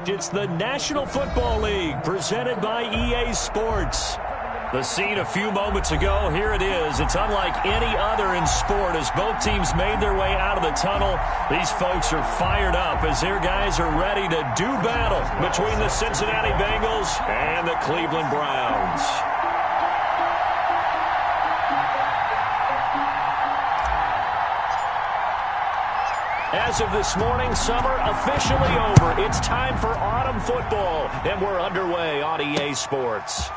It's the National Football League presented by EA Sports. The scene a few moments ago, here it is. It's unlike any other in sport as both teams made their way out of the tunnel. These folks are fired up as their guys are ready to do battle between the Cincinnati Bengals and the Cleveland Browns. As of this morning, summer officially over. It's time for autumn football, and we're underway on EA Sports.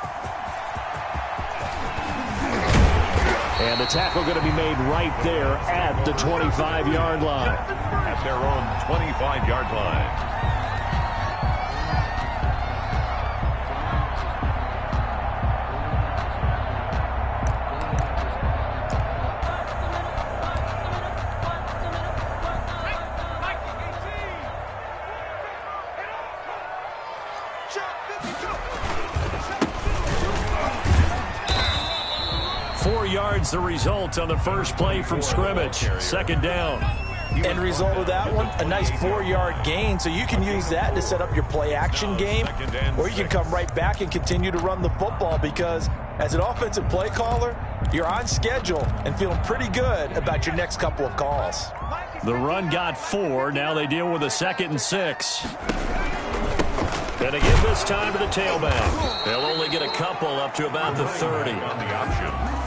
And the tackle going to be made right there at the 25-yard line. At their own 25-yard line. The result on the first play from scrimmage. Second down. End result of that one, a nice 4-yard gain, so you can use that to set up your play-action game, or you can come right back and continue to run the football because as an offensive play caller, you're on schedule and feeling pretty good about your next couple of calls. The run got 4. Now they deal with a 2nd and 6. And they give this time to the tailback. They'll only get a couple up to about the 30.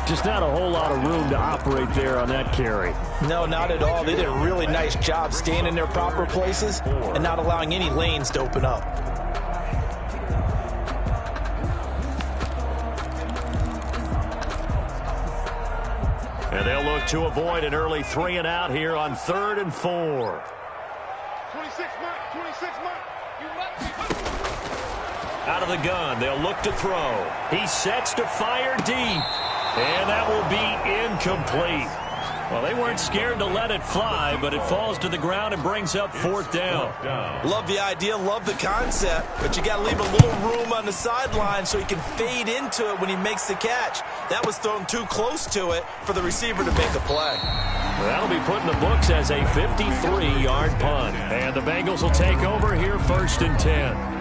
Just not a whole lot of room to operate there on that carry. No, not at all. They did a really nice job staying in their proper places and not allowing any lanes to open up. And they'll look to avoid an early 3 and out here on 3rd and 4. 26 mark. Out of the gun, they'll look to throw. He sets to fire deep, and that will be incomplete. Well, they weren't scared to let it fly, but it falls to the ground and brings up 4th down. Love the idea, love the concept, but you got to leave a little room on the sideline so he can fade into it when he makes the catch. That was thrown too close to it for the receiver to make a play. That'll be put in the books as a 53-yard punt. And the Bengals will take over here 1st and 10.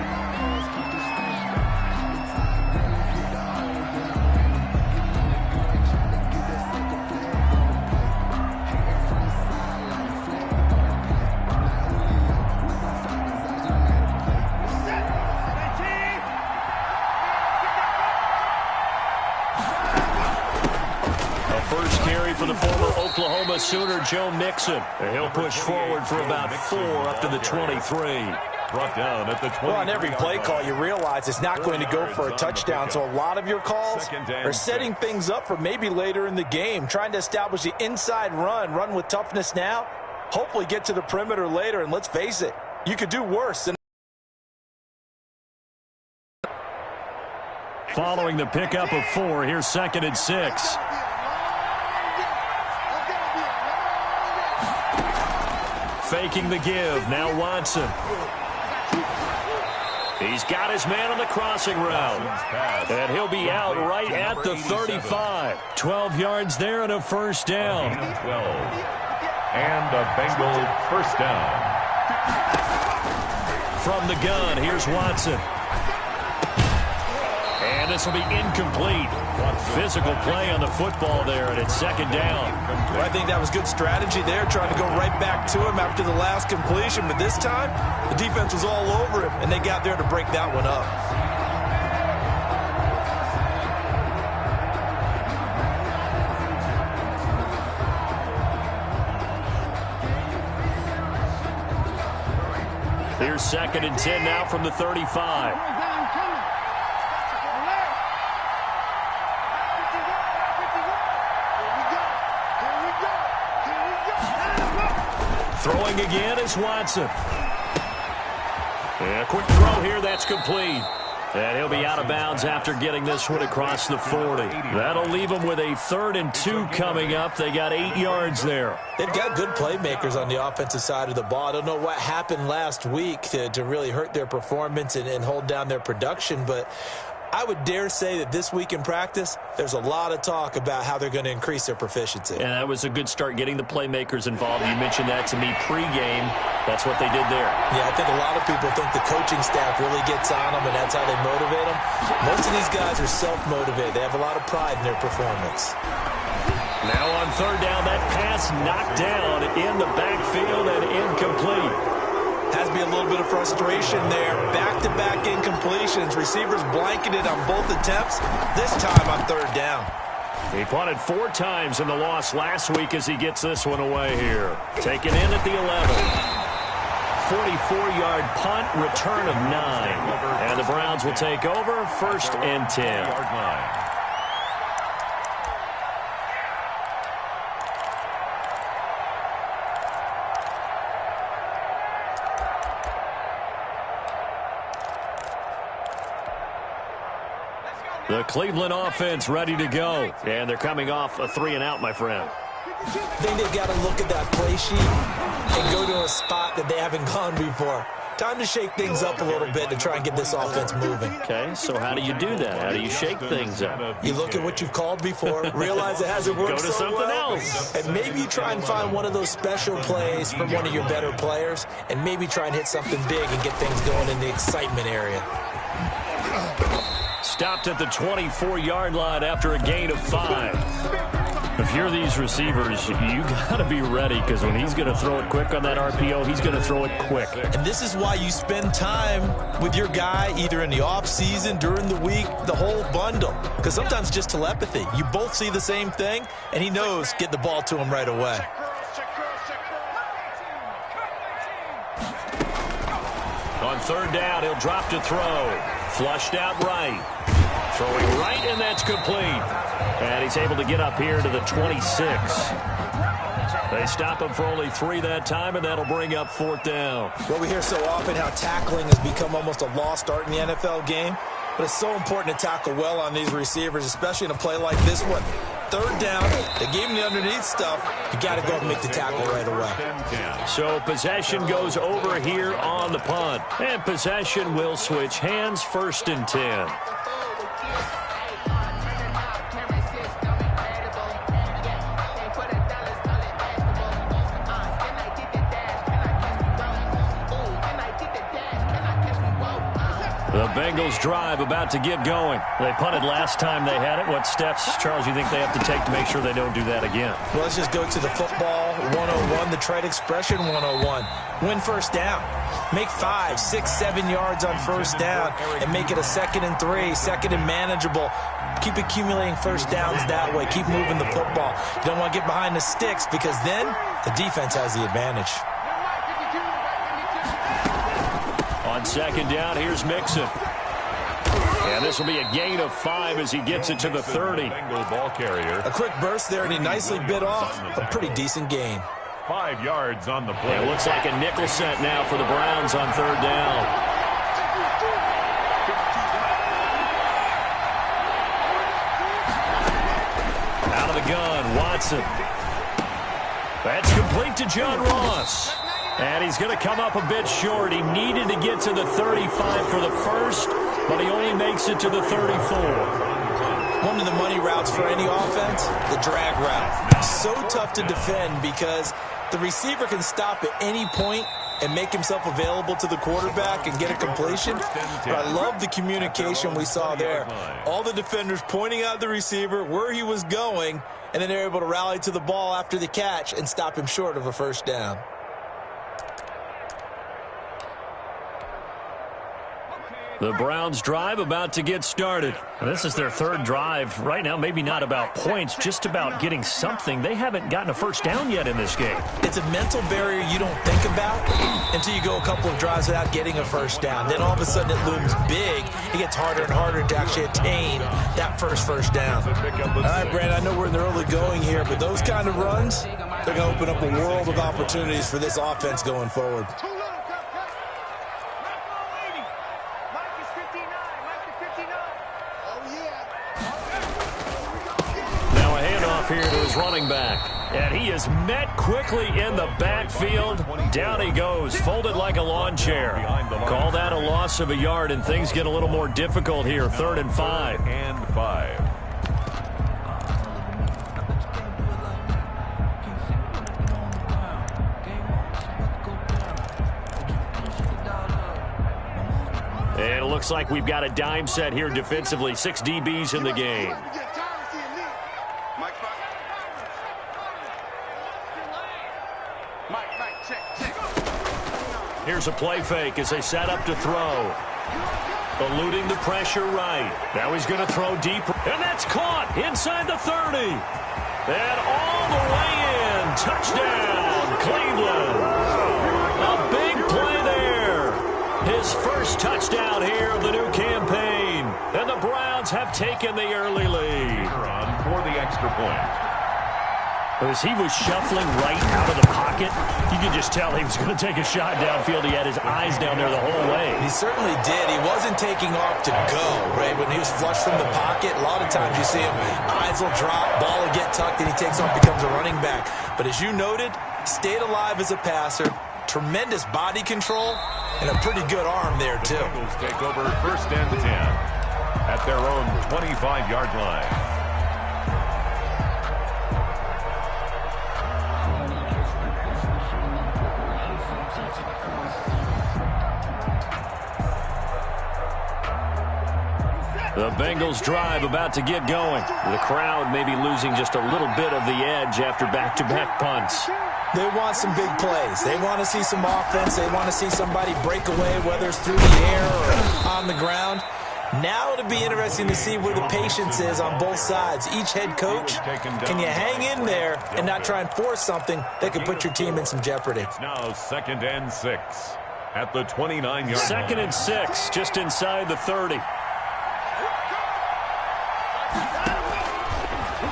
For the former Oklahoma Sooner, Joe Mixon. And he'll push forward for about 4 up to the 23. Brought down at the 20. Well, on every play call, you realize it's not going to go for a touchdown, so a lot of your calls are setting things up for maybe later in the game, trying to establish the inside run with toughness now, hopefully get to the perimeter later, and let's face it, you could do worse than. Following the pickup of 4, here's 2nd and 6. Faking the give. Now Watson. He's got his man on the crossing route. And he'll be out right at the 35. 12 yards there and a 1st down. 12. And a Bengal 1st down. From the gun, here's Watson. And this will be incomplete. Physical play on the football there, and it's 2nd down. Well, I think that was good strategy there, trying to go right back to him after the last completion. But this time, the defense was all over him, and they got there to break that one up. Here's 2nd and 10 now from the 35. Throwing again is Watson. And a quick throw here, that's complete. And he'll be out of bounds after getting this one across the 40. That'll leave him with a 3rd and 2 coming up. They got 8 yards there. They've got good playmakers on the offensive side of the ball. I don't know what happened last week to really hurt their performance and hold down their production, but I would dare say that this week in practice, there's a lot of talk about how they're going to increase their proficiency. And that was a good start, getting the playmakers involved. You mentioned that to me pregame. That's what they did there. Yeah, I think a lot of people think the coaching staff really gets on them, and that's how they motivate them. Most of these guys are self-motivated. They have a lot of pride in their performance. Now on third down, that pass knocked down in the backfield and incomplete. Has to be a little bit of frustration there. Back-to-back incompletions. Receivers blanketed on both attempts. This time on third down. He punted 4 times in the loss last week as he gets this one away here. Taken in at the 11. 44-yard punt, return of 9. And the Browns will take over, 1st and 10. The Cleveland offense ready to go. And they're coming off a 3-and-out, my friend. I think they've got to look at that play sheet and go to a spot that they haven't gone before. Time to shake things up a little bit to try and get this offense moving. Okay, so how do you do that? How do you shake things up? You look at what you've called before, realize it hasn't worked Go to so something well, else. and maybe you try and find one of those special plays from one of your better players, and maybe try and hit something big and get things going in the excitement area. Stopped at the 24-yard line after a gain of 5. If you're these receivers, you got to be ready, because when he's going to throw it quick on that RPO, he's going to throw it quick. And this is why you spend time with your guy either in the offseason, during the week, the whole bundle. Because sometimes just telepathy. You both see the same thing, and he knows get the ball to him right away. On third down, he'll drop to throw. Flushed out right. Throwing right, and that's complete. And he's able to get up here to the 26. They stop him for only 3 that time, and that'll bring up 4th down. Well, we hear so often how tackling has become almost a lost art in the NFL game. But it's so important to tackle well on these receivers, especially in a play like this one. Third down, they gave him the underneath stuff. You got to go and make the tackle right away. So possession goes over here on the punt. And possession will switch hands, 1st and 10. The Bengals drive about to get going. They punted last time they had it. What steps, Charles, you think they have to take to make sure they don't do that again? Well, let's just go to the football 101, the trade expression 101. Win first down. Make 5, 6, 7 yards on first down and make it a 2nd and 3, 2nd and manageable. Keep accumulating first downs that way. Keep moving the football. You don't want to get behind the sticks, because then the defense has the advantage. On 2nd down, here's Mixon. And this will be a gain of 5 as he gets it to the 30. Ball carrier. A quick burst there, and he nicely bit off a pretty decent gain. 5 yards on the play. It looks like a nickel set now for the Browns on 3rd down. Out of the gun, Watson. That's complete to John Ross. And he's going to come up a bit short. He needed to get to the 35 for the first, but he only makes it to the 34. One of the money routes for any offense, the drag route. So tough to defend because the receiver can stop at any point and make himself available to the quarterback and get a completion. But I love the communication we saw there. All the defenders pointing out the receiver, where he was going, and then they're able to rally to the ball after the catch and stop him short of a first down. The Browns drive about to get started. And this is their 3rd drive. Right now, maybe not about points, just about getting something. They haven't gotten a first down yet in this game. It's a mental barrier you don't think about until you go a couple of drives without getting a first down. Then all of a sudden it looms big. It gets harder and harder to actually attain that first down. All right, Brandon, I know we're in the early going here, but those kind of runs, they're going to open up a world of opportunities for this offense going forward. Here to his running back. And he is met quickly in the backfield. Down he goes, folded like a lawn chair. Call that a loss of a yard, and things get a little more difficult here. 3rd and 5. And 5. And it looks like we've got a dime set here defensively. 6 DBs in the game. Here's a play fake as they set up to throw. Eluding the pressure right. Now he's going to throw deep. And that's caught inside the 30. And all the way in. Touchdown, Cleveland. A big play there. His first touchdown here of the new campaign. And the Browns have taken the early lead. For the extra point. As he was shuffling right out of the pocket, you could just tell he was going to take a shot downfield. He had his eyes down there the whole way. He certainly did. He wasn't taking off to go, right? When he was flushed from the pocket, a lot of times you see him, eyes will drop, ball will get tucked, and he takes off, becomes a running back. But as you noted, stayed alive as a passer, tremendous body control, and a pretty good arm there, too. The Bengals take over 1st and 10 at their own 25-yard line. The Bengals drive about to get going. The crowd may be losing just a little bit of the edge after back-to-back punts. They want some big plays. They want to see some offense. They want to see somebody break away, whether it's through the air or on the ground. Now it'll be interesting to see where the patience is on both sides. Each head coach, can you hang in there and not try and force something that could put your team in some jeopardy? It's now 2nd and 6 at the 29-yard line. 2nd and 6, just inside the 30.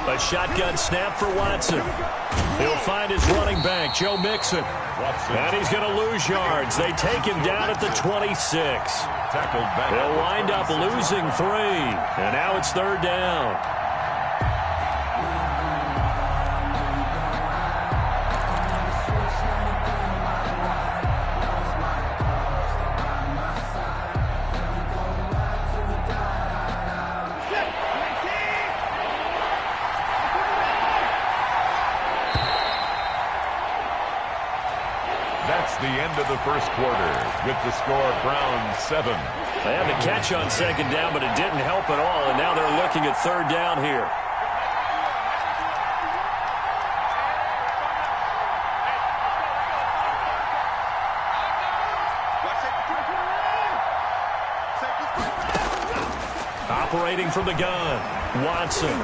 A shotgun snap for Watson. He'll find his running back, Joe Mixon. And he's going to lose yards. They take him down at the 26. They'll wind up losing 3. And now it's 3rd down. That's the end of the first quarter with the score Browns 7. They had the catch on 2nd down, but it didn't help at all, and now they're looking at 3rd down here. Operating from the gun, Watson.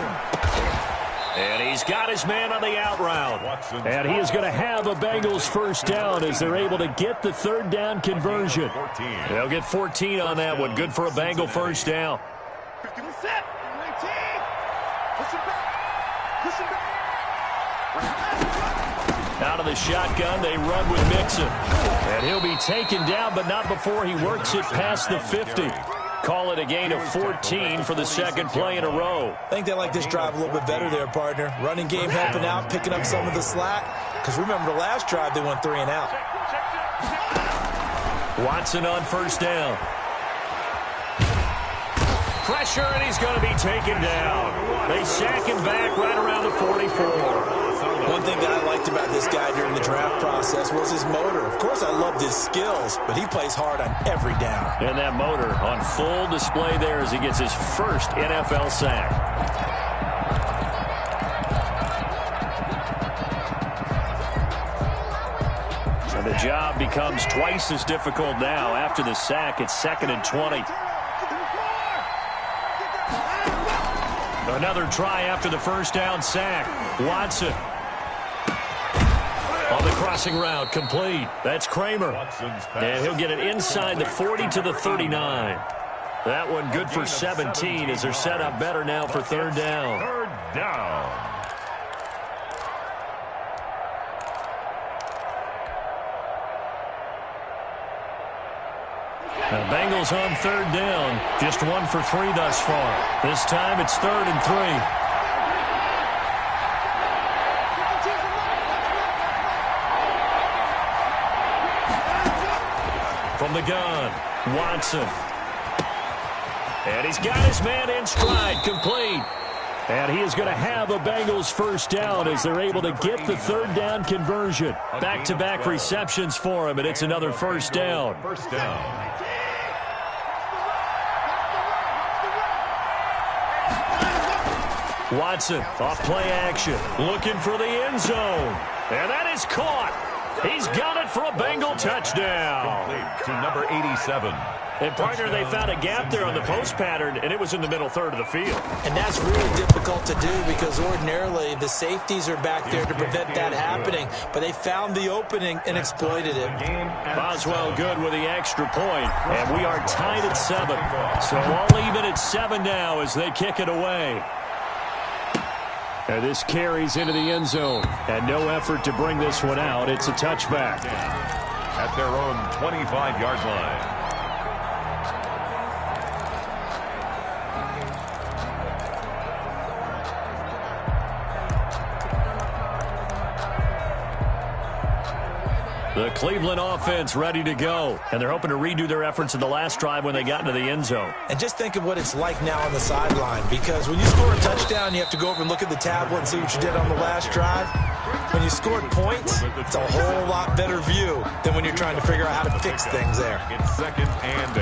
And he's got his man on the out route. And he is going to have a Bengals 1st down as they're able to get the 3rd down conversion. They'll get 14 on that one. Good for a Bengal 1st down. Out of the shotgun, they run with Mixon. And he'll be taken down, but not before he works it past the 50. Call it a gain of 14 for the 2nd play in a row. I think they like this drive a little bit better there, partner. Running game helping out, picking up some of the slack. Because remember the last drive, they went 3 and out. Watson on 1st down. Pressure, and he's going to be taken down. They sack him back right around the 44. One thing that I liked about this guy during the draft process was his motor. Of course, I loved his skills, but he plays hard on every down. And that motor on full display there as he gets his first NFL sack. So the job becomes twice as difficult now. After the sack, it's 2nd and 20. Another try after the 1st down sack. Watson. On the crossing route, complete. That's Kramer. And he'll get it inside the 40 to the 39. That one good for 17 as they're set up better now for 3rd down. 3rd down. The Bengals on 3rd down. Just 1 for 3 thus far. This time it's 3rd and 3. From the gun, Watson. And he's got his man in stride, complete. And he is going to have a Bengals first down as they're able to get the third down conversion. Back-to-back receptions for him, and it's another first down. First down. Watson, off play action, looking for the end zone. And that is caught. He's got it for a Bengal touchdown. To number 87. And, partner, they found a gap there on the post pattern, and it was in the middle third of the field. And that's really difficult to do because ordinarily the safeties are back there to prevent that happening. But they found the opening and exploited it. Boswell good with the extra point, and we are tied at 7. So all even at 7 now as they kick it away. And this carries into the end zone. And no effort to bring this one out. It's a touchback. At their own 25-yard line. The Cleveland offense ready to go. And they're hoping to redo their efforts in the last drive when they got into the end zone. And just think of what it's like now on the sideline. Because when you score a touchdown, you have to go over and look at the tablet and see what you did on the last drive. When you scored points, it's a whole lot better view than when you're trying to figure out how to fix things there. It's 2nd and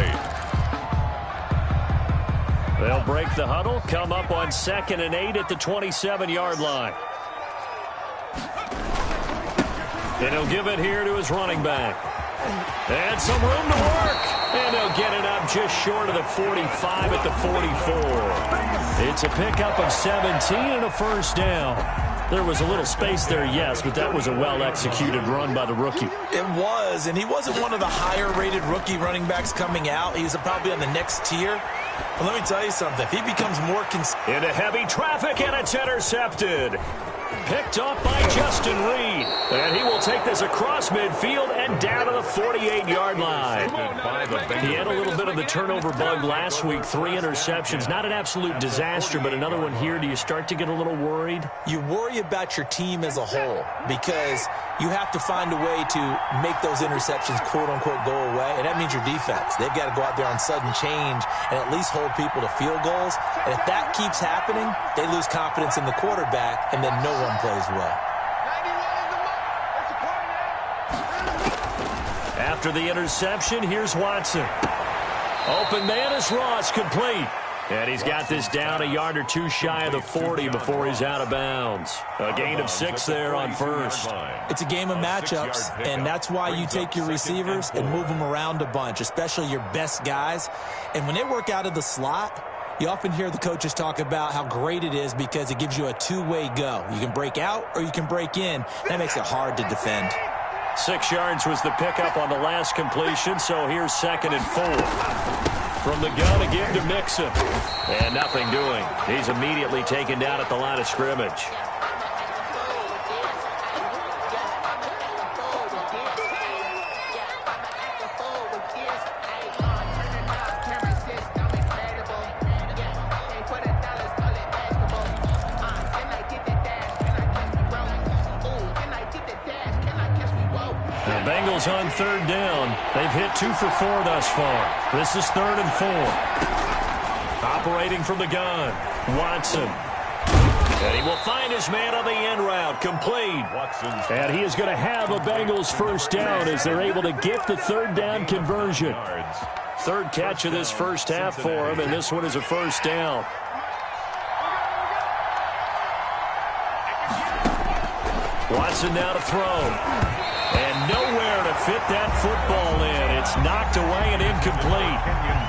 8. They'll break the huddle, come up on 2nd and 8 at the 27-yard line. And he'll give it here to his running back. And some room to work. And they'll get it up just short of the 45 at the 44. It's a pickup of 17 and a first down. There was a little space there, yes, but that was a well-executed run by the rookie. It was, and he wasn't one of the higher-rated rookie running backs coming out. He's probably on the next tier. But let me tell you something. If he becomes more into heavy traffic, and it's intercepted. Picked up by Justin Reed. And he will take this across midfield and down to the 48-yard line. He had a little bit of the turnover bug last week. 3 interceptions. Not an absolute disaster, but another one here. Do you start to get a little worried? You worry about your team as a whole because you have to find a way to make those interceptions, quote-unquote, go away. And that means your defense. They've got to go out there on sudden change and at least hold people to field goals. And if that keeps happening, they lose confidence in the quarterback, and then no one plays well. After the interception, here's Watson. Open man is Ross, complete. And he's got this down a yard or two shy of the 40 before he's out of bounds. A gain of 6 there on first. It's a game of matchups, and that's why you take your receivers and move them around a bunch, especially your best guys. And when they work out of the slot, you often hear the coaches talk about how great it is because it gives you a two-way go. You can break out or you can break in. That makes it hard to defend. 6 yards was the pickup on the last completion, so here's 2nd and 4. From the gun again to Mixon. And nothing doing. He's immediately taken down at the line of scrimmage. Bengals on 3rd down. They've hit 2 for 4 thus far. This is 3rd and 4. Operating from the gun, Watson. And he will find his man on the end route, complete. And he is going to have a Bengals first down as they're able to get the 3rd down conversion. 3rd catch of this first half for him, and this one is a first down. Watson now to throw. And nowhere to fit that football in. It's knocked away and incomplete.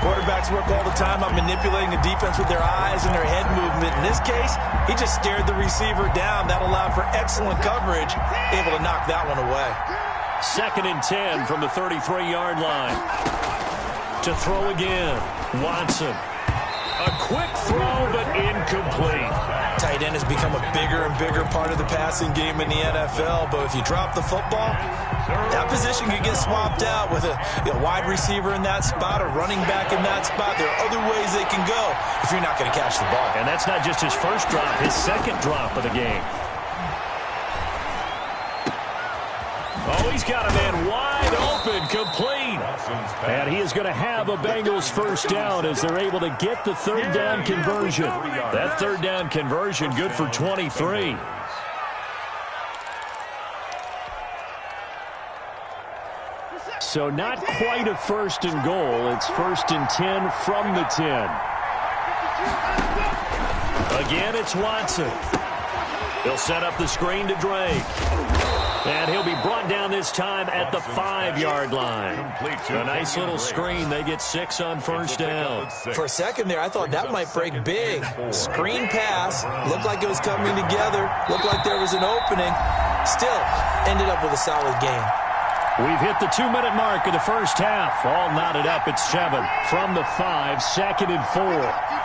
Quarterbacks work all the time on manipulating the defense with their eyes and their head movement. In this case, he just stared the receiver down. That allowed for excellent coverage. Able to knock that one away. 2nd and 10 from the 33-yard line. To throw again, Watson. A quick throw, but incomplete. Tight end has become a bigger and bigger part of the passing game in the NFL, but if you drop the football, that position could get swapped out with a wide receiver in that spot, a running back in that spot. There are other ways they can go if you're not going to catch the ball. And that's not just his first drop, his 2nd drop of the game. Oh, he's got a man wide open, complete. And he is going to have a Bengals first down as they're able to get the third down conversion. That third down conversion good for 23. So not quite a first and goal. It's first and 10 from the 10. Again, it's Watson. He'll set up the screen to Drake. And he'll be brought down this time at the 5-yard line. A nice little screen. They get 6 on first down. For a second there, I thought that might break big. Screen pass. Looked like it was coming together. Looked like there was an opening. Still, ended up with a solid game. We've hit the 2-minute mark of the first half. All knotted up at 7 from the 5, second and 4.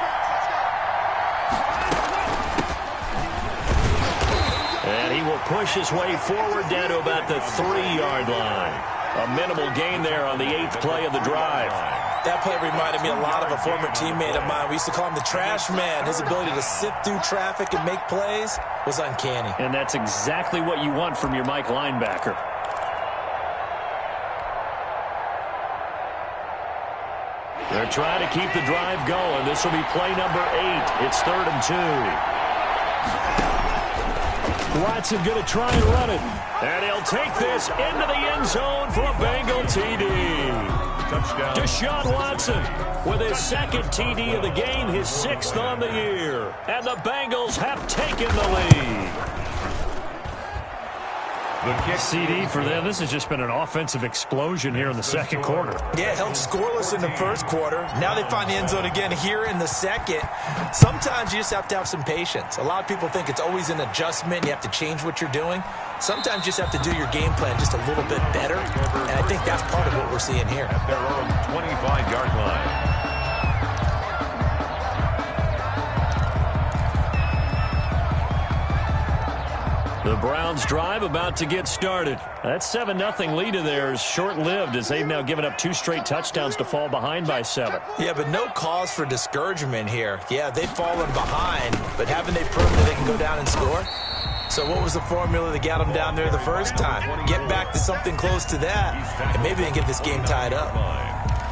Push his way forward down to about the 3-yard line. A minimal gain there on the 8th play of the drive. That play reminded me a lot of a former teammate of mine. We used to call him the trash man. His ability to sift through traffic and make plays was uncanny. And that's exactly what you want from your Mike linebacker. They're trying to keep the drive going. This will be play number 8. It's 3rd and 2. Watson going to try and run it. And he'll take this into the end zone for a Bengal TD. Touchdown. Deshaun Watson with his 2nd TD of the game, his 6th on the year. And the Bengals have taken the lead. CD for them. This has just been an offensive explosion here in the second quarter. Yeah, held scoreless in the first quarter. Now they find the end zone again here in the second. Sometimes you just have to have some patience. A lot of people think it's always an adjustment. You have to change what you're doing. Sometimes you just have to do your game plan just a little bit better. And I think that's part of what we're seeing here. At their own 25-yard line. The Browns drive about to get started. That 7-0 lead of theirs short-lived as they've now given up 2 straight touchdowns to fall behind by 7. Yeah, but no cause for discouragement here. Yeah, they've fallen behind, but haven't they proven that they can go down and score? So what was the formula that got them down there the first time? Get back to something close to that, and maybe they can get this game tied up.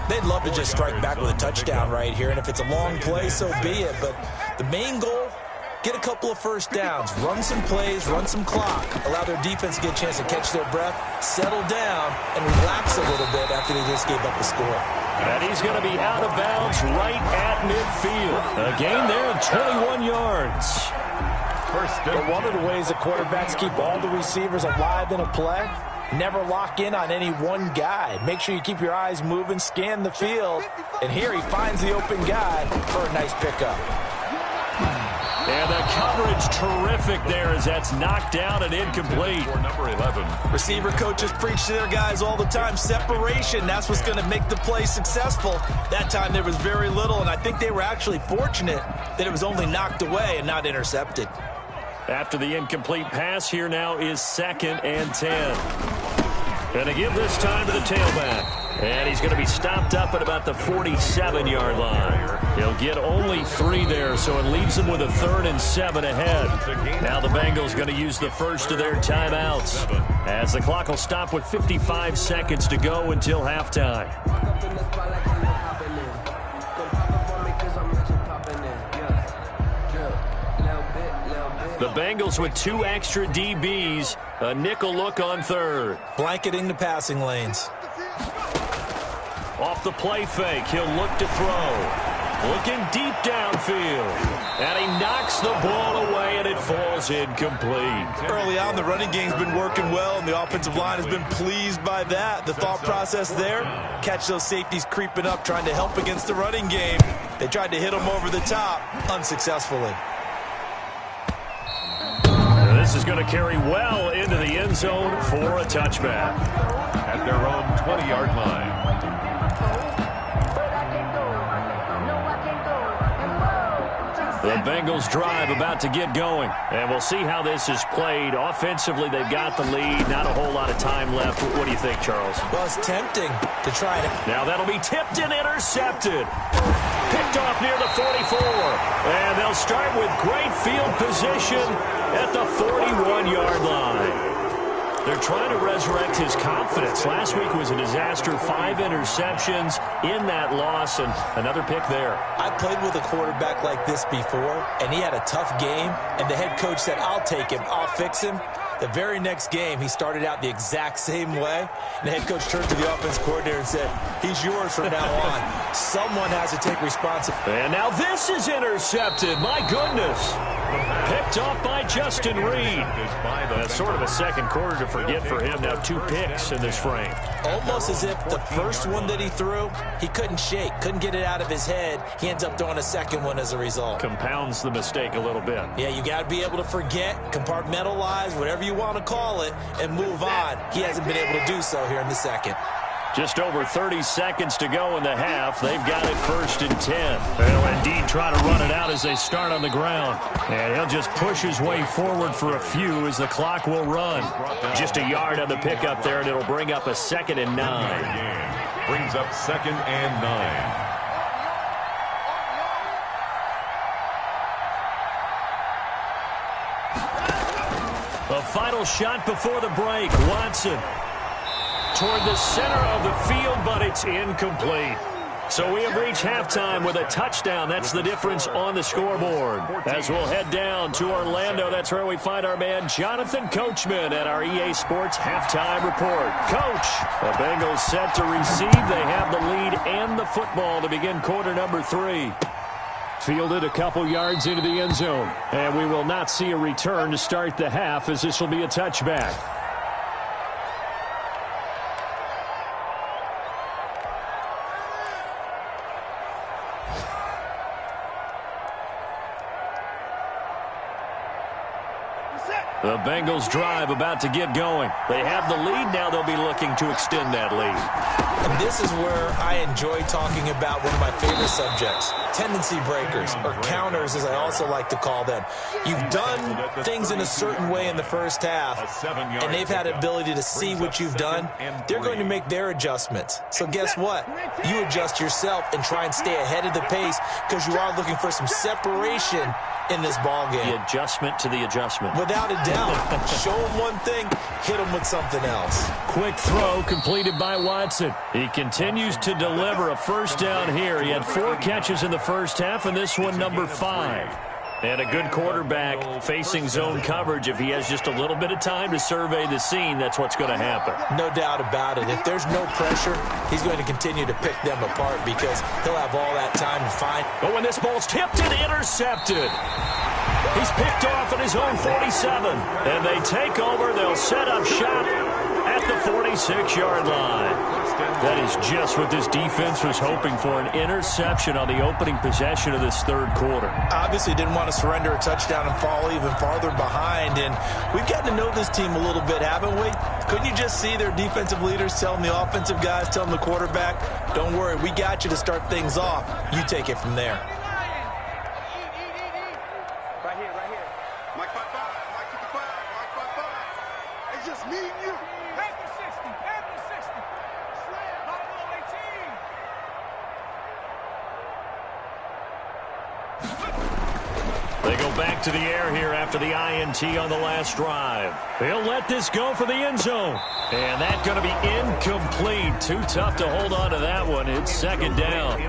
They'd love to just strike back with a touchdown right here, and if it's a long play, so be it. But the main goal, get a couple of first downs, run some plays, run some clock, allow their defense to get a chance to catch their breath, settle down, and relax a little bit after they just gave up the score. And he's going to be out of bounds right at midfield. A gain there of 21 yards. But one of the ways that quarterbacks keep all the receivers alive in a play, never lock in on any one guy. Make sure you keep your eyes moving, scan the field, and here he finds the open guy for a nice pickup. And the coverage terrific there as that's knocked down and incomplete. For number 11. Receiver coaches preach to their guys all the time. Separation, that's what's going to make the play successful. That time there was very little, and I think they were actually fortunate that it was only knocked away and not intercepted. After the incomplete pass, here now is 2nd and 10. And to give this time to the tailback. And he's going to be stopped up at about the 47-yard line. He'll get only 3 there, so it leaves him with a 3rd and 7 ahead. Now the Bengals going to use the first of their timeouts, as the clock will stop with 55 seconds to go until halftime. The Bengals with 2 extra DBs, a nickel look on 3rd. Blanketing the passing lanes. Off the play fake, he'll look to throw. Looking deep downfield. And he knocks the ball away, and it falls incomplete. Early on, the running game's been working well, and the offensive line has been pleased by that. The thought process there, catch those safeties creeping up, trying to help against the running game. They tried to hit them over the top, unsuccessfully. This is going to carry well into the end zone for a touchback. At their own 20-yard line. The Bengals drive about to get going, and we'll see how this is played. Offensively, they've got the lead. Not a whole lot of time left. What do you think, Charles? Well, it's tempting to try to... Now that'll be tipped and intercepted. Picked off near the 44. And they'll start with great field position at the 41-yard line. They're trying to resurrect his confidence. Last week was a disaster. 5 interceptions in that loss, and another pick there. I played with a quarterback like this before, and he had a tough game, and the head coach said, I'll take him, I'll fix him. The very next game, he started out the exact same way, and the head coach turned to the offense coordinator and said, he's yours from now on. Someone has to take responsibility. And now this is intercepted. My goodness. Picked off by Justin Reed. That's sort of a second quarter to forget for him. Now 2 picks in this frame. Almost as if the first one that he threw, he couldn't shake, couldn't get it out of his head. He ends up throwing a second one as a result. Compounds the mistake a little bit. Yeah, you got to be able to forget, compartmentalize, whatever you want to call it, and move on. He hasn't been able to do so here in the second. Just over 30 seconds to go in the half. They've got it 1st and 10. They'll indeed try to run it out as they start on the ground. And he'll just push his way forward for a few as the clock will run. Just a yard on the pickup there, and it'll bring up a 2nd and 9. Brings up 2nd and 9. The final shot before the break. Watson toward the center of the field, but it's incomplete. So we have reached halftime with a touchdown. That's the difference on the scoreboard. As we'll head down to Orlando, that's where we find our man Jonathan Coachman at our EA Sports Halftime Report. Coach, the Bengals set to receive. They have the lead and the football to begin quarter number 3. Fielded a couple yards into the end zone. And we will not see a return to start the half, as this will be a touchback. The Bengals drive about to get going. They have the lead. Now they'll be looking to extend that lead. And this is where I enjoy talking about one of my favorite subjects, tendency breakers, or counters as I also like to call them. You've done things in a certain way in the first half, and they've had an ability to see what you've done. They're going to make their adjustments. So guess what? You adjust yourself and try and stay ahead of the pace because you are looking for some separation in this ball game. The adjustment to the adjustment. Without a doubt. Show him one thing, hit him with something else. Quick throw completed by Watson. He continues to deliver a first down here. He had 4 catches in the first half, and this one number 5. And a good quarterback facing zone coverage. If he has just a little bit of time to survey the scene, that's what's going to happen. No doubt about it. If there's no pressure, he's going to continue to pick them apart because he'll have all that time to find. But when this ball's tipped and intercepted, he's picked off at his own 47. And they take over. They'll set up shop at the 46-yard line. That is just what this defense was hoping for, an interception on the opening possession of this third quarter. Obviously didn't want to surrender a touchdown and fall even farther behind, and we've gotten to know this team a little bit, haven't we? Couldn't you just see their defensive leaders telling the offensive guys, telling the quarterback, don't worry, we got you to start things off. You take it from there. Right here. Mike 5-5, Mike 55, Mike 5-5. It's just me and you. Head to 60, head to 60. Slam, not below 18. They go back to the air here after the INT on the last drive. They'll let this go for the end zone. And that's going to be incomplete. Too tough to hold on to that one. It's second down.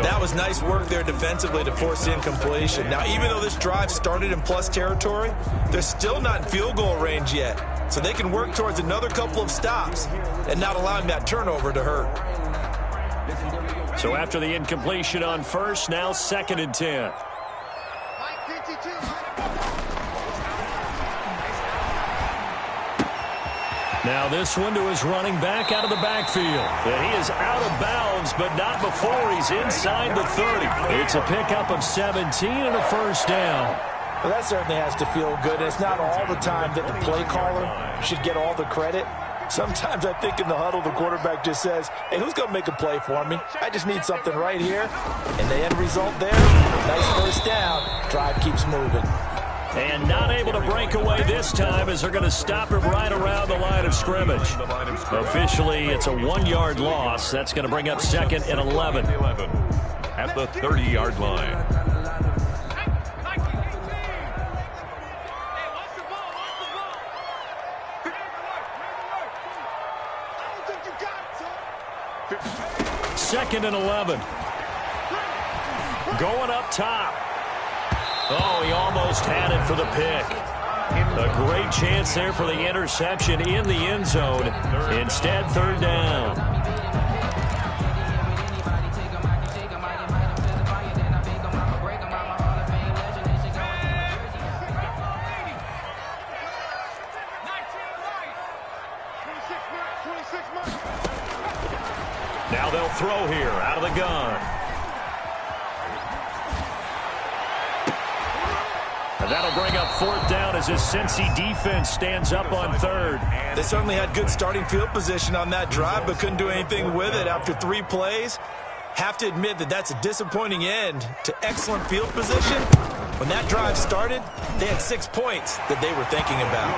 That was nice work there defensively to force the incompletion. Now, even though this drive started in plus territory, they're still not in field goal range yet. So they can work towards another couple of stops and not allowing that turnover to hurt. So after the incompletion on first, now 2nd and 10. Now this one to his running back out of the backfield. And he is out of bounds, but not before he's inside the 30. It's a pickup of 17 and a first down. Well, that certainly has to feel good. It's not all the time that the play caller should get all the credit. Sometimes I think in the huddle, the quarterback just says, hey, who's going to make a play for me? I just need something right here. And the end result there, nice first down. Drive keeps moving. And not able to break away this time as they're going to stop him right around the line of scrimmage. Officially, it's a 1-yard loss. That's going to bring up 2nd and 11. At the 30-yard line. 2nd and 11. Going up top. Oh, he almost had it for the pick. A great chance there for the interception in the end zone. Instead, 3rd down. Now they'll throw here out of the gun. And that'll bring up 4th down as his Cincy defense stands up on 3rd. They certainly had good starting field position on that drive, but couldn't do anything with it after 3 plays. Have to admit that that's a disappointing end to excellent field position. When that drive started, they had 6 points that they were thinking about.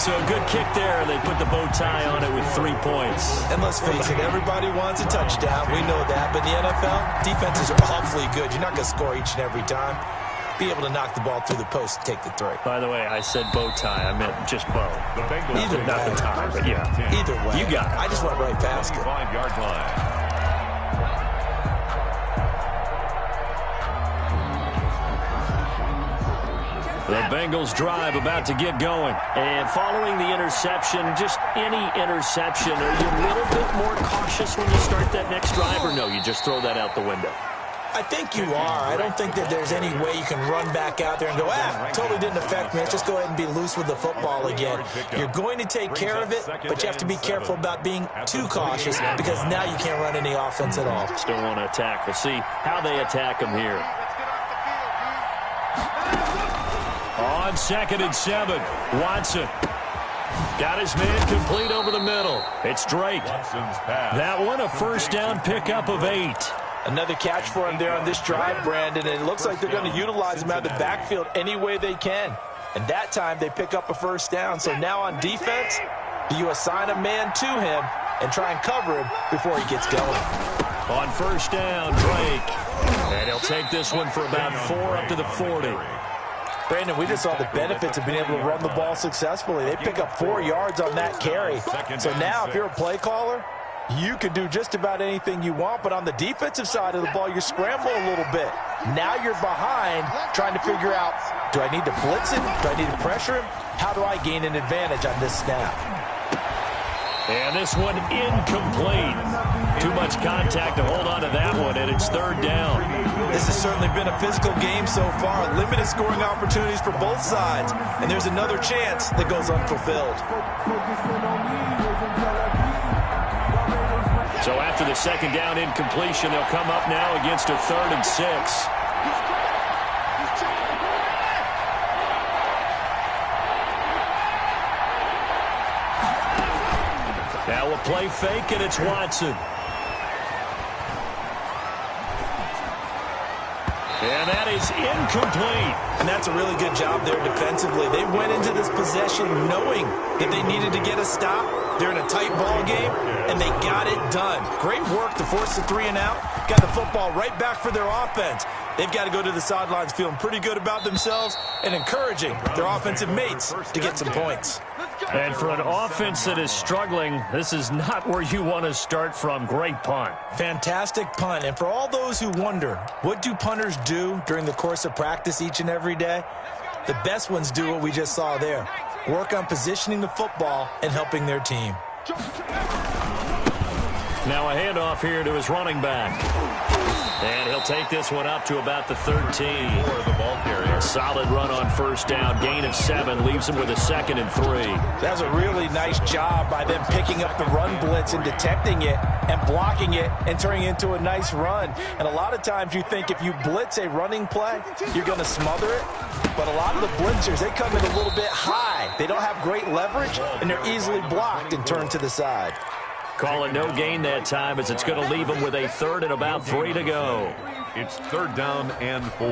So a good kick there. They put the bow tie on it with 3 points. And let's face it, everybody wants a touchdown. We know that. But in the NFL, defenses are awfully good. You're not going to score each and every time. Be able to knock the ball through the post and take the throw. By the way, I said bow tie. I meant just bow. Either not way. the tie, but yeah. Either way. You got it. I just went right past it. 5-yard line. The Bengals drive about to get going. And following the interception, just any interception, are you a little bit more cautious when you start that next drive, or no, you just throw that out the window? I think you are. I don't think that there's any way you can run back out there and go, totally didn't affect me. Let's just go ahead and be loose with the football again. You're going to take care of it, but you have to be careful about being too cautious because now you can't run any offense at all. Still want to attack. We'll see how they attack them here. On 2nd and 7, Watson. Got his man complete over the middle. It's Drake. That one a 1st down pickup of 8. Another catch for him there on this drive, Brandon, and it looks like they're going to utilize him out of the backfield any way they can. And that time they pick up a 1st down. So now on defense, do you assign a man to him and try and cover him before he gets going? On 1st down, Drake. And he'll take this one for about 4 up to the 40. Brandon, we just saw the benefits of being able to run the ball successfully. They pick up 4 yards on that carry. So now if you're a play caller, you can do just about anything you want, but on the defensive side of the ball, you're scrambling a little bit. Now you're behind trying to figure out, do I need to blitz him? Do I need to pressure him? How do I gain an advantage on this snap? And this one incomplete. Too much contact to hold on to that one, and it's 3rd down. This has certainly been a physical game so far. Limited scoring opportunities for both sides, and there's another chance that goes unfulfilled. So after the 2nd down incompletion, they'll come up now against a 3rd and 6. Now a play fake, and it's Watson. And that is incomplete. And that's a really good job there defensively. They went into this possession knowing that they needed to get a stop. They're in a tight ball game, and they got it done. Great work to force the 3 and out. Got the football right back for their offense. They've got to go to the sidelines feeling pretty good about themselves and encouraging their offensive mates to get some points. And for an offense that is struggling, this is not where you want to start from. Great punt. Fantastic punt. And for all those who wonder, what do punters do during the course of practice each and every day? The best ones do what we just saw there. Work on positioning the football and helping their team. Now a handoff here to his running back. And he'll take this one up to about the 13. A solid run on 1st down. Gain of 7 leaves him with a 2nd and 3. That was a really nice job by them picking up the run blitz and detecting it and blocking it and turning it into a nice run. And a lot of times you think if you blitz a running play, you're going to smother it. But a lot of the blitzers, they come in a little bit high. They don't have great leverage, and they're easily blocked and turned to the side. Call it no gain that time as it's going to leave him with a 3rd and about 3 to go. It's 3rd down and 4.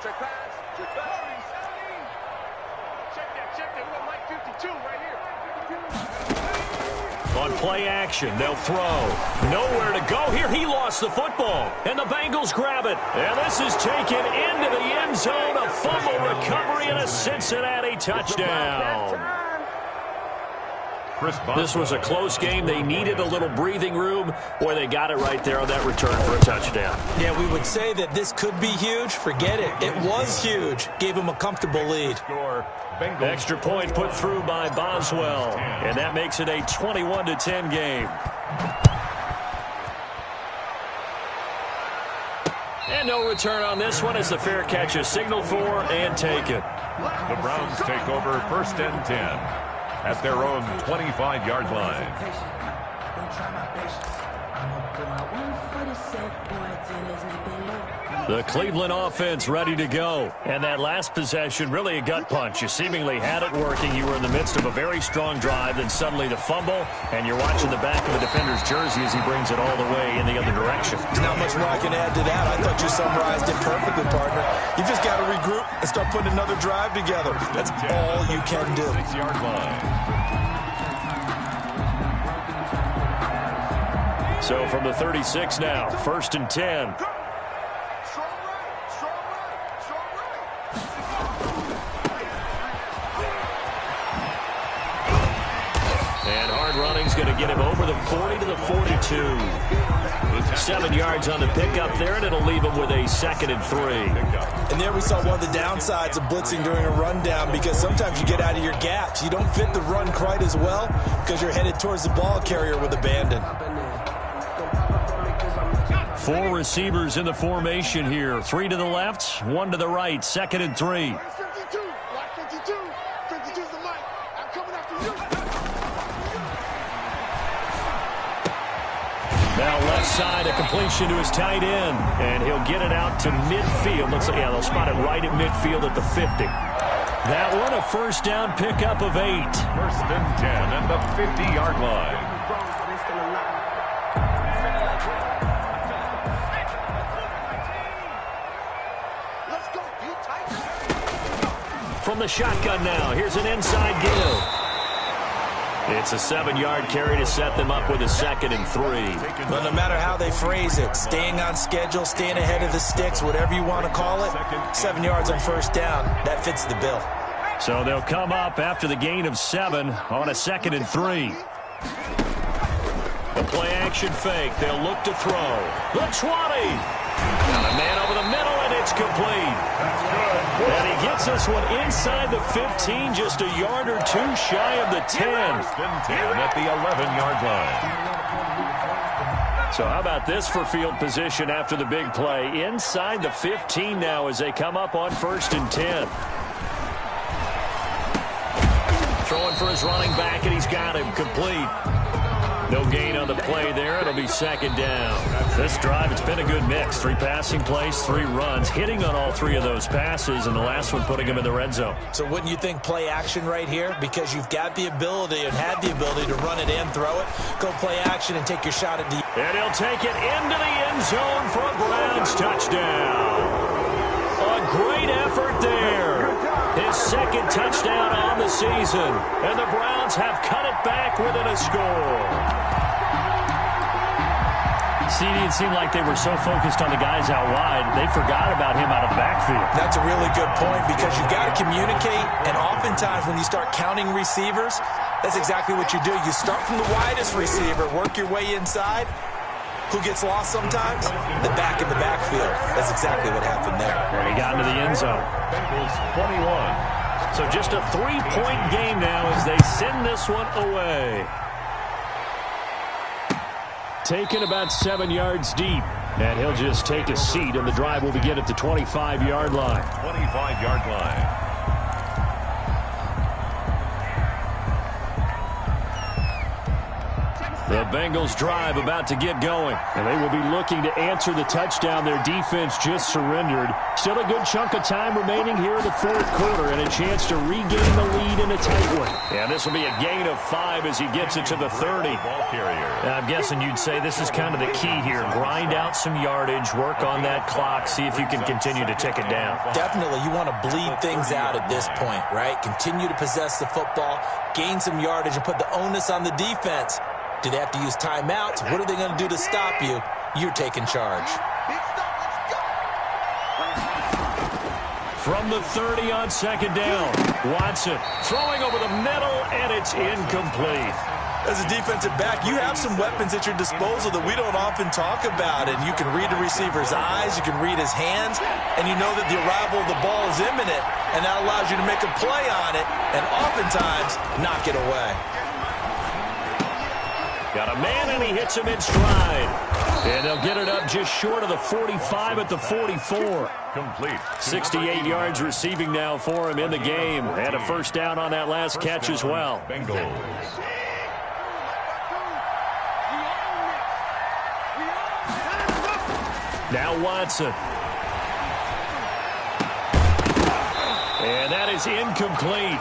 Check pass. Check that. Check that. We got Mike 52 right here. On play action, they'll throw. Nowhere to go here. He lost the football, and the Bengals grab it. And this is taken into the end zone. A fumble recovery and a Cincinnati touchdown. This was a close game. They needed a little breathing room. Boy, they got it right there on that return for a touchdown. Yeah, we would say that this could be huge. Forget it. It was huge. Gave him a comfortable lead. Extra point put through by Boswell. And that makes it a 21-10 game. And no return on this one as the fair catch is signaled for and taken. The Browns take over 1st and 10 at their own 25-yard line. The Cleveland offense ready to go. And that last possession, really a gut punch. You seemingly had it working. You were in the midst of a very strong drive, then suddenly the fumble, and you're watching the back of the defender's jersey as he brings it all the way in the other direction. There's not much more I can add to that. I thought you summarized it perfectly, partner. You just got to regroup and start putting another drive together. That's all you can do. 6-yard line. So from the 36 now, 1st and 10. And hard running's going to get him over the 40 to the 42. 7 yards on the pickup there, and it'll leave him with a 2nd and 3. And there we saw one of the downsides of blitzing during a rundown, because sometimes you get out of your gaps. You don't fit the run quite as well because you're headed towards the ball carrier with abandon. 4 receivers in the formation here. 3 to the left, 1 to the right. 2nd and 3. 52, block 52. 52's the mic. I'm coming after you. Now left side, a completion to his tight end. And he'll get it out to midfield. Looks like, yeah, they'll spot it right at midfield at the 50. That one, a 1st down pickup of 8. 1st and 10 at the 50-yard line. From the shotgun now, here's an inside give. It's a 7-yard carry to set them up with a 2nd and 3. Well, no matter how they phrase it, staying on schedule, staying ahead of the sticks, whatever you want to call it, 7 yards on 1st down, that fits the bill. So they'll come up after the gain of 7 on a 2nd and 3. The play action fake. They'll look to throw. The 20. Got a man over the middle, and it's complete. And he gets this one inside the 15, just a yard or 2 shy of the 10. 1st and 10 at the 11-yard line. So how about this for field position after the big play? Inside the 15 now as they come up on 1st and 10. Throwing for his running back, and he's got him complete. No gain on the play there. It'll be 2nd down. This drive, it's been a good mix. 3 passing plays, 3 runs, hitting on all 3 of those passes, and the last one putting him in the red zone. So wouldn't you think play action right here? Because you've got the ability and had the ability to run it and throw it. Go play action and take your shot at the... And he'll take it into the end zone for a Browns touchdown. A great effort there. His 2nd touchdown on the season. And the Browns have cut it back within a score. CD, it seemed like they were so focused on the guys out wide, they forgot about him out of the backfield. That's a really good point, because you've got to communicate, and oftentimes when you start counting receivers, that's exactly what you do. You start from the widest receiver, work your way inside. Who gets lost sometimes? The back in the backfield. That's exactly what happened there. And he got into the end zone. Bengals 21. So just a 3-point game now as they send this one away. Taken about 7 yards deep. And he'll just take a seat, and the drive will begin at the 25-yard line. 25-yard line. The Bengals drive about to get going. And they will be looking to answer the touchdown their defense just surrendered. Still a good chunk of time remaining here in the fourth quarter and a chance to regain the lead in a tight one. Yeah, this will be a gain of 5 as he gets it to the 30. I'm guessing you'd say this is kind of the key here. Grind out some yardage, work on that clock, see if you can continue to tick it down. Definitely, you want to bleed things out at this point, right? Continue to possess the football, gain some yardage, and put the onus on the defense. Do they have to use timeouts? What are they going to do to stop you? You're taking charge. From the 30 on second down, Watson throwing over the middle, and it's incomplete. As a defensive back, you have some weapons at your disposal that we don't often talk about, and you can read the receiver's eyes, you can read his hands, and you know that the arrival of the ball is imminent, and that allows you to make a play on it and oftentimes knock it away. Got a man, and he hits him in stride. And they'll get it up just short of the 45 at the 44. Complete. 68 yards receiving now for him in the game. And a first down on that last catch as well. Bengals. Now Watson. And that is incomplete.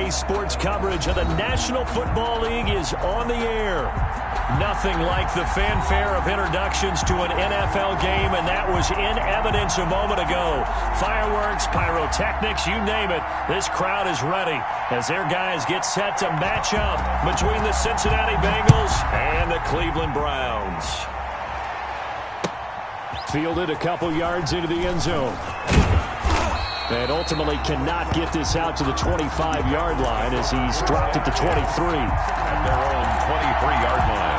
EA Sports coverage of the National Football League is on the air. Nothing like the fanfare of introductions to an NFL game, and that was in evidence a moment ago. Fireworks, pyrotechnics, you name it. This crowd is ready as their guys get set to match up between the Cincinnati Bengals and the Cleveland Browns. Fielded a couple yards into the end zone. And ultimately cannot get this out to the 25-yard line as he's dropped at the 23. At their own 23-yard line.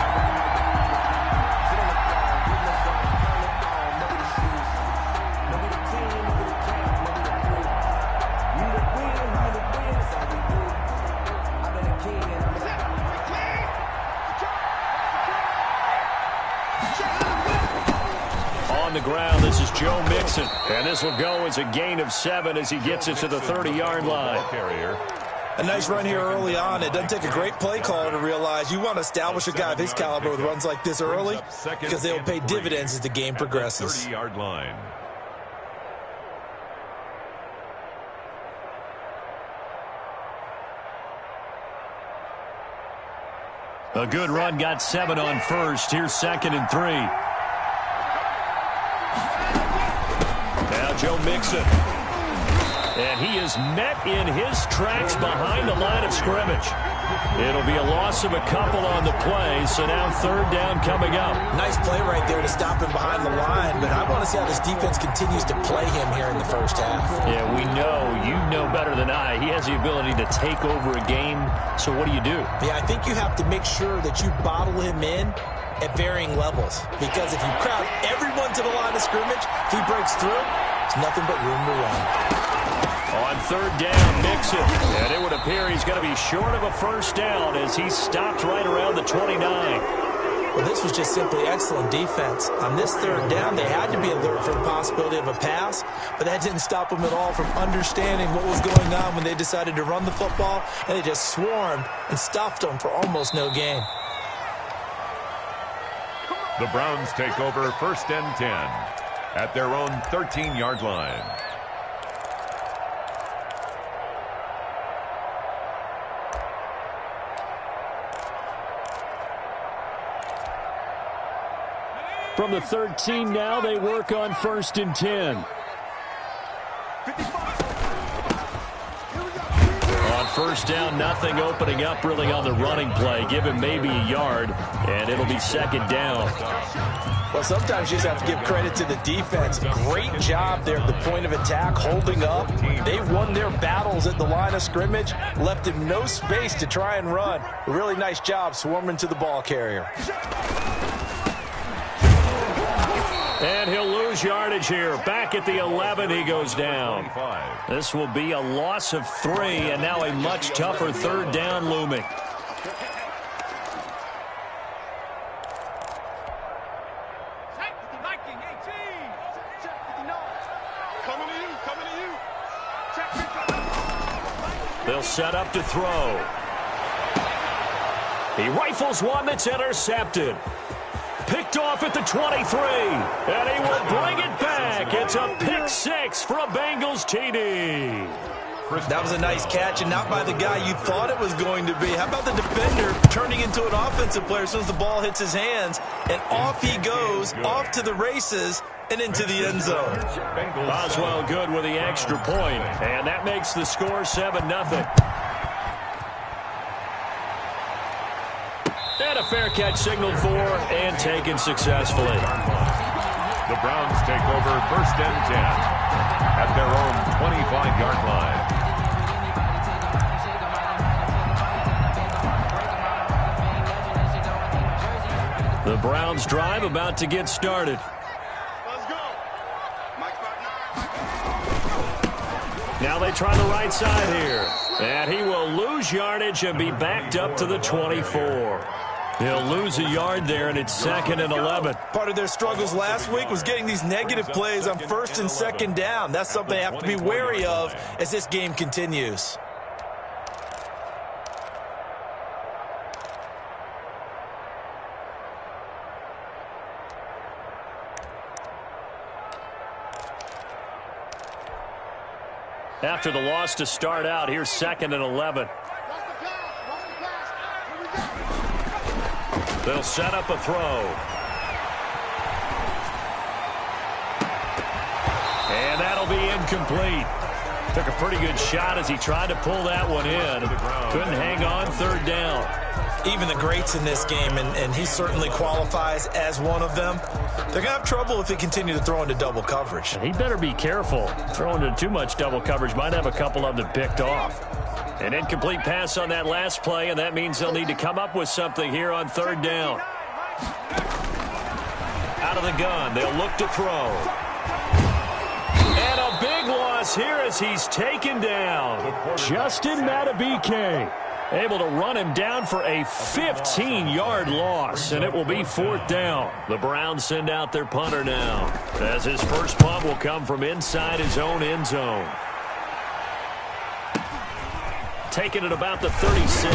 On the ground, this is Joe Mixon. And this will go as a gain of 7 as he gets it to the 30-yard line. A nice run here early on. It doesn't take a great play caller to realize you want to establish a guy of his caliber with runs like this early because they'll pay dividends as the game progresses. 30-yard line. A good run, got 7 on first. Here's 2nd and 3. Now Joe Mixon. And he is met in his tracks behind the line of scrimmage. It'll be a loss of a couple on the play, so now 3rd down coming up. Nice play right there to stop him behind the line, but I want to see how this defense continues to play him here in the first half. Yeah, we know, you know better than I, he has the ability to take over a game, so what do you do? Yeah, I think you have to make sure that you bottle him in at varying levels, because if you crowd everyone to the line of scrimmage, if he breaks through, it's nothing but room to run. On 3rd down, Mixon. And it would appear he's going to be short of a first down as he's stopped right around the 29. Well, this was just simply excellent defense. On this 3rd down, they had to be alert for the possibility of a pass, but that didn't stop them at all from understanding what was going on when they decided to run the football, and they just swarmed and stuffed them for almost no gain. The Browns take over 1st and 10 at their own 13-yard line. From the 13 now, they work on 1st and 10. On 1st down, nothing opening up really on the running play. Give him maybe a yard, and it'll be 2nd down. Well, sometimes you just have to give credit to the defense. Great job there at the point of attack, holding up. They won their battles at the line of scrimmage, left him no space to try and run. A really nice job swarming to the ball carrier. And he'll lose yardage here. Back at the 11, he goes down. This will be a loss of 3, and now a much tougher 3rd down looming. They'll set up to throw. He rifles one that's intercepted. Picked off at the 23, and he will bring it back. It's a pick 6 for a Bengals TD. That was a nice catch, and not by the guy you thought it was going to be. How about the defender turning into an offensive player as soon as the ball hits his hands, and off he goes, off to the races, and into the end zone. Boswell good with the extra point, and that makes the score 7-0. And a fair catch signaled for and taken successfully. The Browns take over 1st and 10 at their own 25-yard line. The Browns drive about to get started. Let's go. Now they try the right side here. And he will lose yardage and be backed up to the 24. He'll lose a yard there, and it's 2nd and 11. Part of their struggles last week was getting these negative plays on 1st and 2nd down. That's something they have to be wary of as this game continues. After the loss to start out, here's 2nd and 11. They'll set up a throw. And that'll be incomplete. Took a pretty good shot as he tried to pull that one in. Couldn't hang on 3rd down. Even the greats in this game, and he certainly qualifies as one of them, they're going to have trouble if they continue to throw into double coverage. And he better be careful. Throwing into too much double coverage might have a couple of them picked off. An incomplete pass on that last play, and that means they'll need to come up with something here on 3rd down. Out of the gun, they'll look to throw. And a big loss here as he's taken down. Justin Madubuike able to run him down for a 15-yard loss, and it will be 4th down. The Browns send out their punter now, as his first punt will come from inside his own end zone. Taking it about the 36.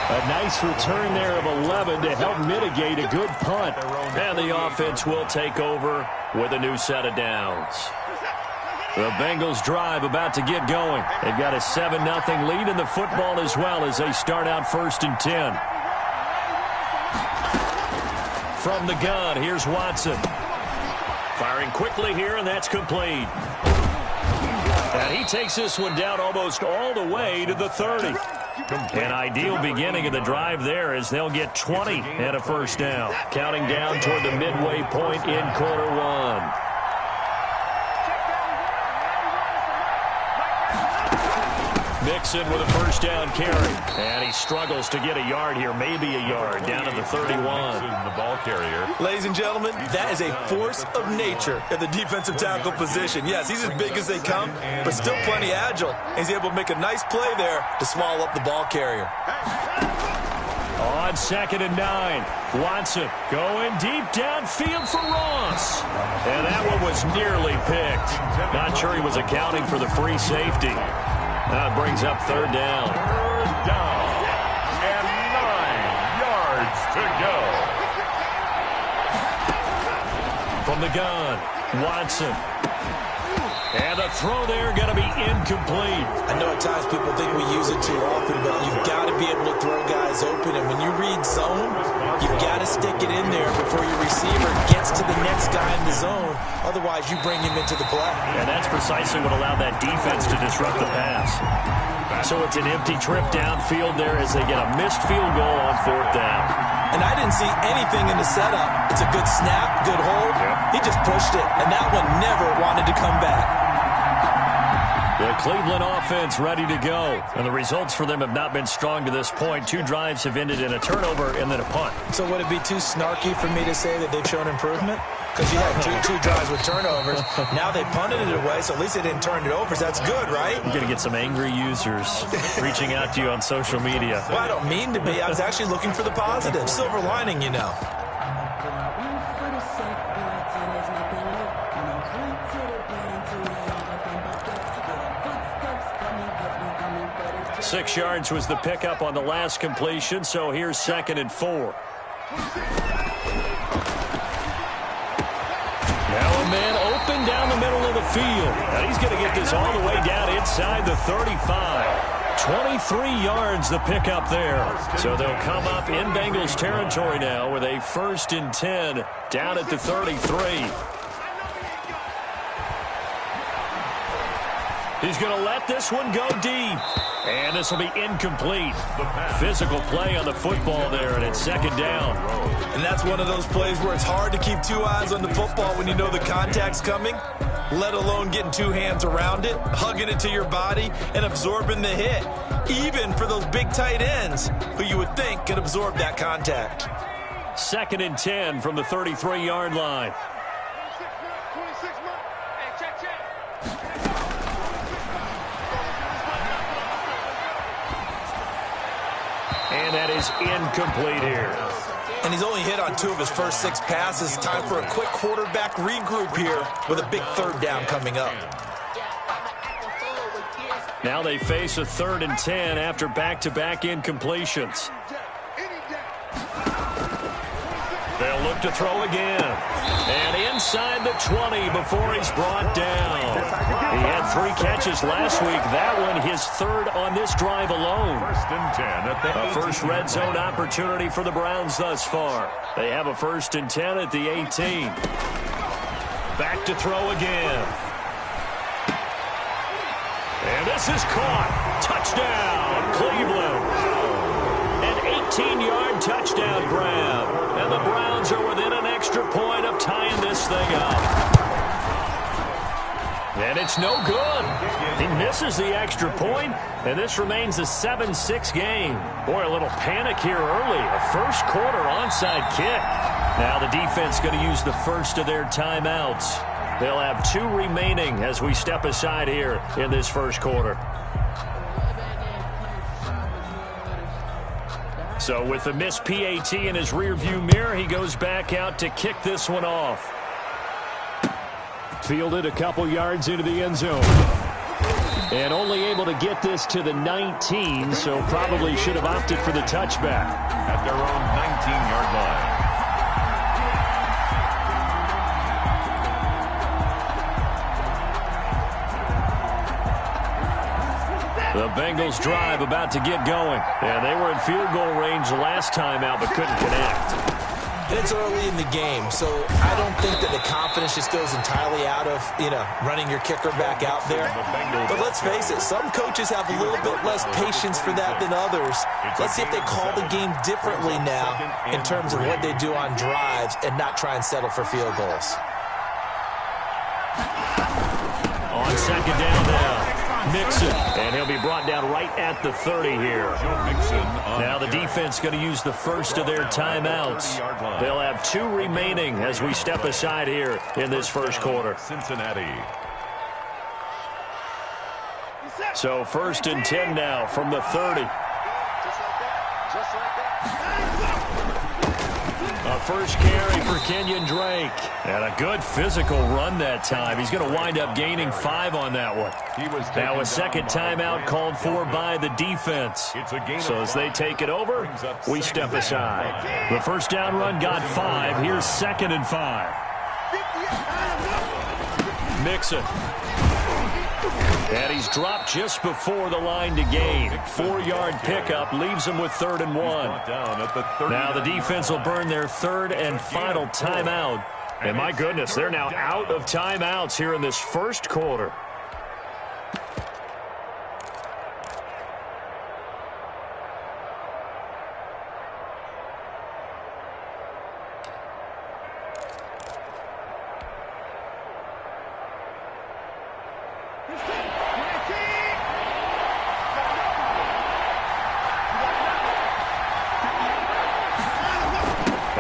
A nice return there of 11 to help mitigate a good punt. And the offense will take over with a new set of downs. The Bengals drive about to get going. They've got a 7-0 lead in the football as well as they start out 1st and 10. From the gun, here's Watson. Firing quickly here, and that's complete. And he takes this one down almost all the way to the 30. An ideal beginning of the drive there as they'll get 20 and a 1st down. Counting down toward the midway point in quarter 1. Mixon with a 1st down carry. And he struggles to get a yard here, maybe a yard, down to the 31. The ball carrier. Ladies and gentlemen, that is a force of nature at the defensive tackle position. Yes, he's as big as they come, but still plenty agile. He's able to make a nice play there to swallow up the ball carrier. On 2nd and 9, Watson going deep downfield for Ross. And that one was nearly picked. Not sure he was accounting for the free safety. That brings up 3rd down. 3rd down. And 9 yards to go. From the gun, Watson. And the throw there going to be incomplete. I know at times people think we use it too often, but you've got to be able to throw guys open. And when you read zone, you've got to stick it in there before your receiver gets to the next guy in the zone. Otherwise, you bring him into the play. And that's precisely what allowed that defense to disrupt the pass. So it's an empty trip downfield there as they get a missed field goal on 4th down. And I didn't see anything in the setup. It's a good snap, good hold. He just pushed it, and that one never wanted to come back. The Cleveland offense ready to go. And the results for them have not been strong to this point. 2 drives have ended in a turnover and then a punt. So would it be too snarky for me to say that they've shown improvement? Because you had two drives with turnovers. Now they punted it away, so at least they didn't turn it over. So that's good, right? You're going to get some angry users reaching out to you on social media. Well, I don't mean to be. I was actually looking for the positive. Silver lining, you know. Six yards was the pickup on the last completion, so here's 2nd and 4. Now a man open down the middle of the field. And he's going to get this all the way down inside the 35. 23 yards the pickup there. So they'll come up in Bengals territory now with a 1st and 10 down at the 33. He's going to let this one go deep. And this will be incomplete. Physical play on the football there, and it's 2nd down. And that's one of those plays where it's hard to keep 2 eyes on the football when you know the contact's coming, let alone getting 2 hands around it, hugging it to your body, and absorbing the hit, even for those big tight ends who you would think could absorb that contact. 2nd and 10 from the 33-yard line. And that is incomplete here. And he's only hit on 2 of his first 6 passes. Time for a quick quarterback regroup here with a big 3rd down coming up. Now they face a 3rd and 10 after back-to-back incompletions. They'll look to throw again. And inside the 20 before he's brought down. He had 3 catches last week. That one his 3rd on this drive alone. First and 10 at the A first red zone opportunity for the Browns thus far. They have a 1st and 10 at the 18. Back to throw again. And this is caught. Touchdown, Cleveland. An 18-yard touchdown grab. And the Browns are within an extra point of tying this thing up. And it's no good. He misses the extra point, and this remains a 7-6 game. Boy, a little panic here early. A first quarter onside kick. Now the defense going to use the first of their timeouts. They'll have 2 remaining as we step aside here in this first quarter. So with the missed PAT in his rearview mirror, he goes back out to kick this one off. Fielded a couple yards into the end zone. And only able to get this to the 19, so probably should have opted for the touchback. At their own 19-yard line. The Bengals drive about to get going. And they were in field goal range the last time out, but couldn't connect. It's early in the game, so I don't think that the confidence just goes entirely out of, running your kicker back out there. But let's face it, some coaches have a little bit less patience for that than others. Let's see if they call the game differently now in terms of what they do on drives and not try and settle for field goals. On second down now. Mixon, and he'll be brought down right at the 30 here. Now the defense going to use the first of their timeouts. They'll have 2 remaining as we step aside here in this first quarter. Cincinnati. So 1st and 10 now from the 30. A first carry for Kenyon Drake. And a good physical run that time. He's going to wind up gaining 5 on that one. Now a second timeout called for by the defense. So as they take it over, we step aside. The first down run got 5. Here's 2nd and 5. Mixon. And he's dropped just before the line to gain. 4-yard pickup leaves him with 3rd and 1. Now the defense will burn their 3rd and final timeout. And my goodness, they're now out of timeouts here in this first quarter.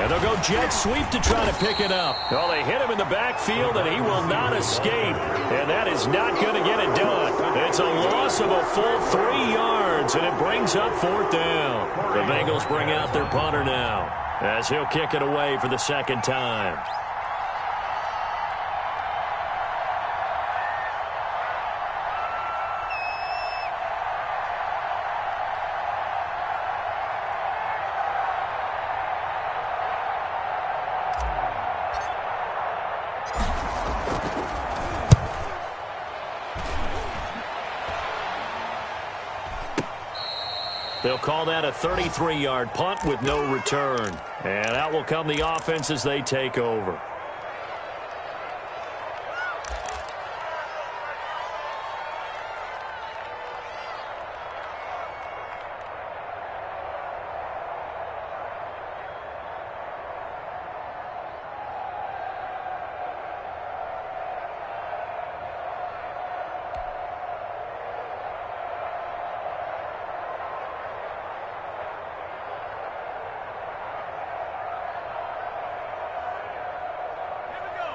They'll go jet sweep to try to pick it up. Well, they hit him in the backfield, and he will not escape. And that is not going to get it done. It's a loss of a full 3 yards, and it brings up 4th down. The Bengals bring out their punter now as he'll kick it away for the 2nd time. They'll call that a 33-yard punt with no return. And out will come the offense as they take over.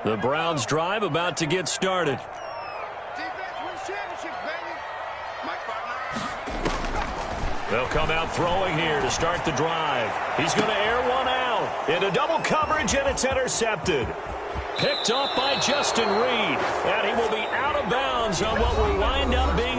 The Browns drive about to get started. They'll come out throwing here to start the drive. He's going to air one out into double coverage, and it's intercepted. Picked up by Justin Reed, and he will be out of bounds on what will wind up being